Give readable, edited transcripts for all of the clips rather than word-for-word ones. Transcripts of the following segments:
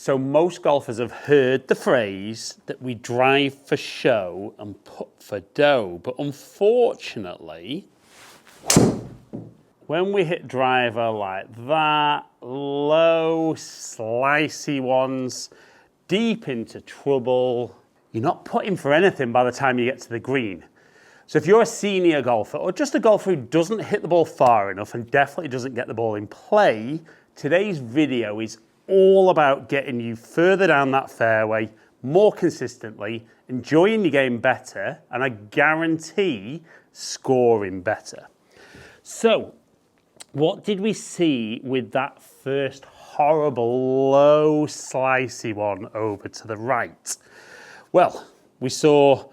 So most golfers have heard the phrase that we drive for show and putt for dough. But unfortunately, when we hit driver like that, low, slicey ones, deep into trouble, you're not putting for anything by the time you get to the green. So if you're a senior golfer or just a golfer who doesn't hit the ball far enough and definitely doesn't get the ball in play, today's video is all about getting you further down that fairway more consistently, enjoying your game better, and I guarantee scoring better. So, what did we see with that first horrible low slicey one over to the right? Well, we saw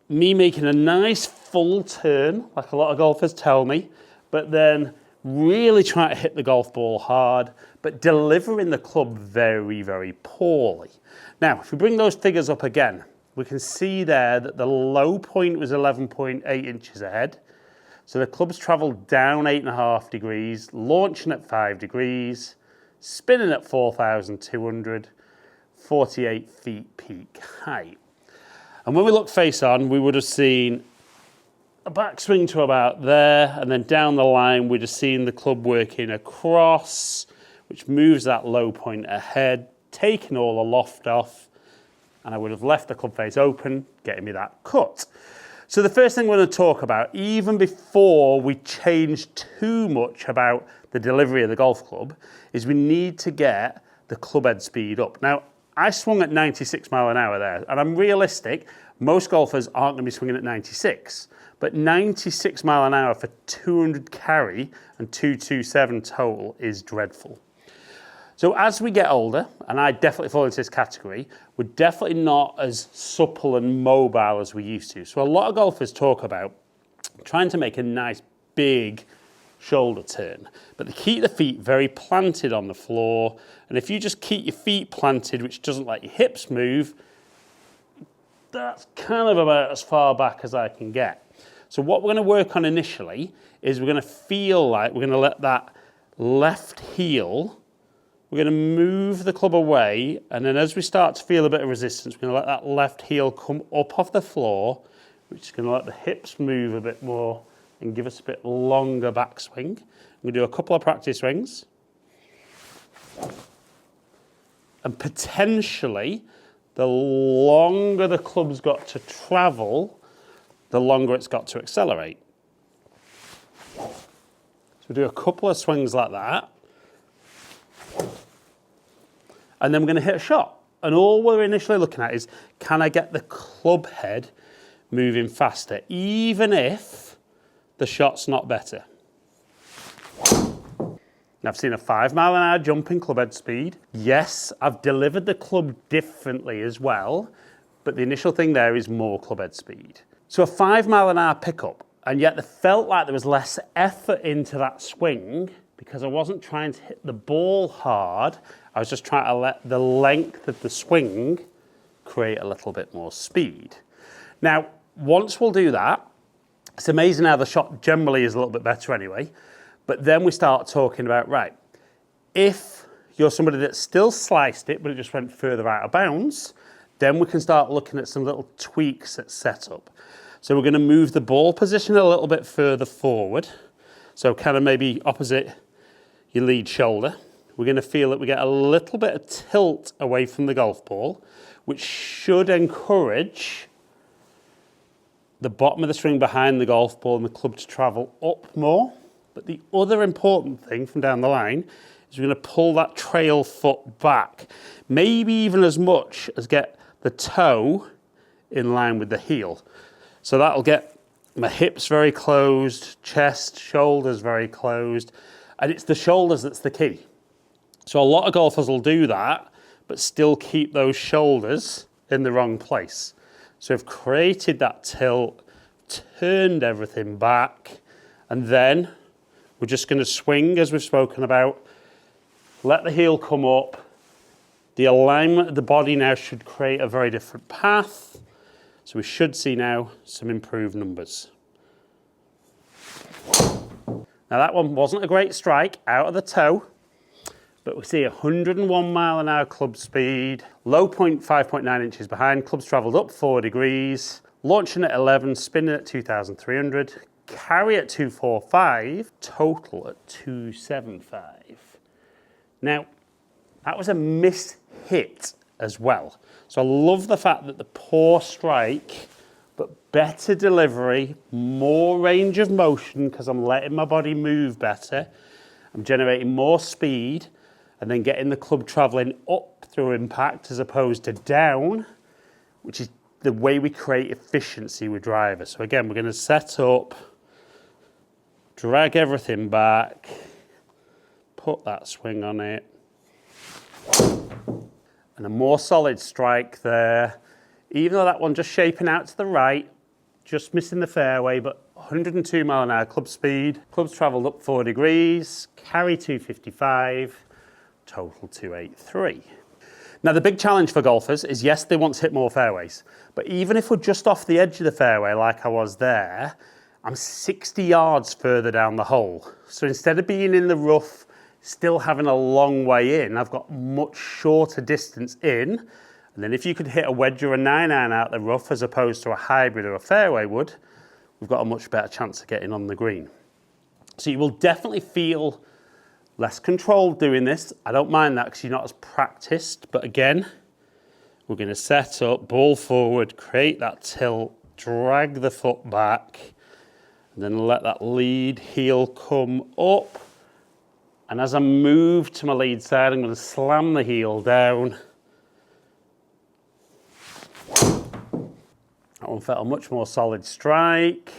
me making a nice full turn, like a lot of golfers tell me, but then really trying to hit the golf ball hard, but delivering the club very, very poorly. Now, if we bring those figures up again, we can see there that the low point was 11.8 inches ahead. So the club's travelled down 8.5 degrees, launching at 5 degrees, spinning at 4,200, 48 feet peak height. And when we look face on, we would have seen a backswing to about there, and then down the line, we'd have seen the club working across, which moves that low point ahead, taking all the loft off, and I would have left the club face open, getting me that cut. So the first thing we're going to talk about, even before we change too much about the delivery of the golf club, is we need to get the club head speed up. Now, I swung at 96 mile an hour there, and I'm realistic, most golfers aren't going to be swinging at 96. But 96 mile an hour for 200 carry and 227 total is dreadful. So as we get older, and I definitely fall into this category, we're definitely not as supple and mobile as we used to. So a lot of golfers talk about trying to make a nice big shoulder turn, but they keep the feet very planted on the floor. And if you just keep your feet planted, which doesn't let your hips move, that's kind of about as far back as I can get. So what we're going to work on initially is we're going to feel like we're going to let that left heel, we're going to move the club away, and then as we start to feel a bit of resistance, we're going to let that left heel come up off the floor, which is going to let the hips move a bit more and give us a bit longer backswing. We're going to do a couple of practice swings. And potentially, the longer the club's got to travel, the longer it's got to accelerate. So we'll do a couple of swings like that. And then we're going to hit a shot. And all we're initially looking at is, can I get the club head moving faster, even if the shot's not better? Now, I've seen a 5 mile an hour jump in club head speed. Yes, I've delivered the club differently as well, but the initial thing there is more club head speed. So a 5 mile an hour pickup, and yet it felt like there was less effort into that swing because I wasn't trying to hit the ball hard. I was just trying to let the length of the swing create a little bit more speed. Now, once we'll do that, it's amazing how the shot generally is a little bit better anyway, but then we start talking about, right, if you're somebody that still sliced it, but it just went further out of bounds, then we can start looking at some little tweaks at setup. So we're going to move the ball position a little bit further forward. So kind of maybe opposite your lead shoulder. We're going to feel that we get a little bit of tilt away from the golf ball, which should encourage the bottom of the string behind the golf ball and the club to travel up more. But the other important thing from down the line is we're going to pull that trail foot back, maybe even as much as get the toe in line with the heel. So that'll get my hips very closed, chest, shoulders very closed, and it's the shoulders that's the key. So a lot of golfers will do that, but still keep those shoulders in the wrong place. So I've created that tilt, turned everything back, and then we're just going to swing, as we've spoken about, let the heel come up. The alignment of the body now should create a very different path. So we should see now some improved numbers. Now that one wasn't a great strike out of the toe, but we see 101 mile an hour club speed, low point 5.9 inches behind, clubs travelled up 4 degrees, launching at 11, spinning at 2,300, carry at 245, total at 275. Now, that was a missed hit as well. So I love the fact that the poor strike, but better delivery, more range of motion because I'm letting my body move better. I'm generating more speed and then getting the club travelling up through impact as opposed to down, which is the way we create efficiency with drivers. So again, we're going to set up, drag everything back, put that swing on it, and a more solid strike there. Even though that one just shaping out to the right, just missing the fairway, but 102 mile an hour club speed. Clubs travelled up 4 degrees, carry 255, total 283. Now the big challenge for golfers is, yes, they want to hit more fairways, but even if we're just off the edge of the fairway like I was there, I'm 60 yards further down the hole. So instead of being in the rough, still having a long way in, I've got much shorter distance in. And then if you could hit a wedge or a 9-iron out the rough as opposed to a hybrid or a fairway would, we've got a much better chance of getting on the green. So you will definitely feel less controlled doing this. I don't mind that because you're not as practiced. But again, we're going to set up, ball forward, create that tilt, drag the foot back, and then let that lead heel come up. And as I move to my lead side, I'm going to slam the heel down. That one felt a much more solid strike.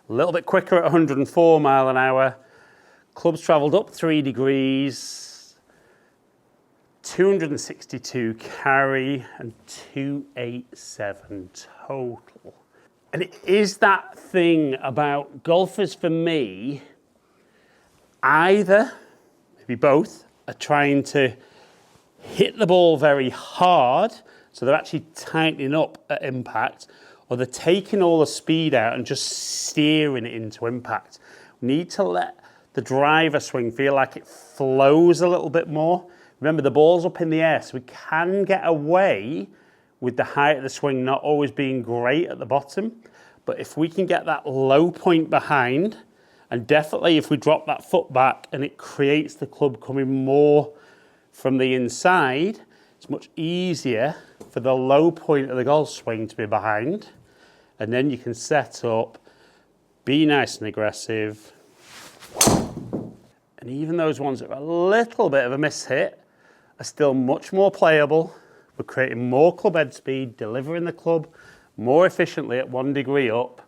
A little bit quicker at 104 mile an hour. Clubs travelled up 3 degrees. 262 carry and 287 total. And it is that thing about golfers for me, either, maybe both, are trying to hit the ball very hard, so they're actually tightening up at impact, or they're taking all the speed out and just steering it into impact. We need to let the driver swing feel like it flows a little bit more. Remember, the ball's up in the air, so we can get away with the height of the swing not always being great at the bottom. But if we can get that low point behind, and definitely if we drop that foot back and it creates the club coming more from the inside, it's much easier for the low point of the golf swing to be behind. And then you can set up, be nice and aggressive. And even those ones that are a little bit of a miss-hit are still much more playable. We're creating more club head speed, delivering the club more efficiently at 1 degree up,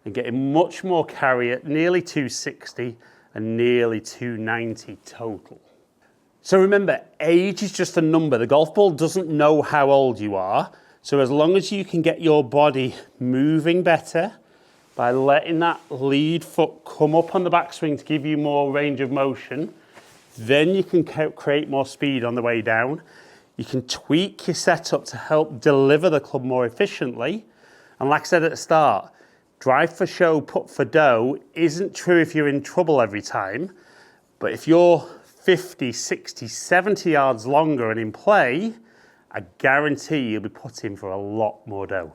and getting much more carry at nearly 260 and nearly 290 total. So remember, age is just a number. The golf ball doesn't know how old you are. So as long as you can get your body moving better by letting that lead foot come up on the backswing to give you more range of motion, then you can create more speed on the way down. You can tweak your setup to help deliver the club more efficiently. And like I said at the start, drive for show, putt for dough isn't true if you're in trouble every time. But if you're 50, 60, 70 yards longer and in play, I guarantee you'll be putting for a lot more dough.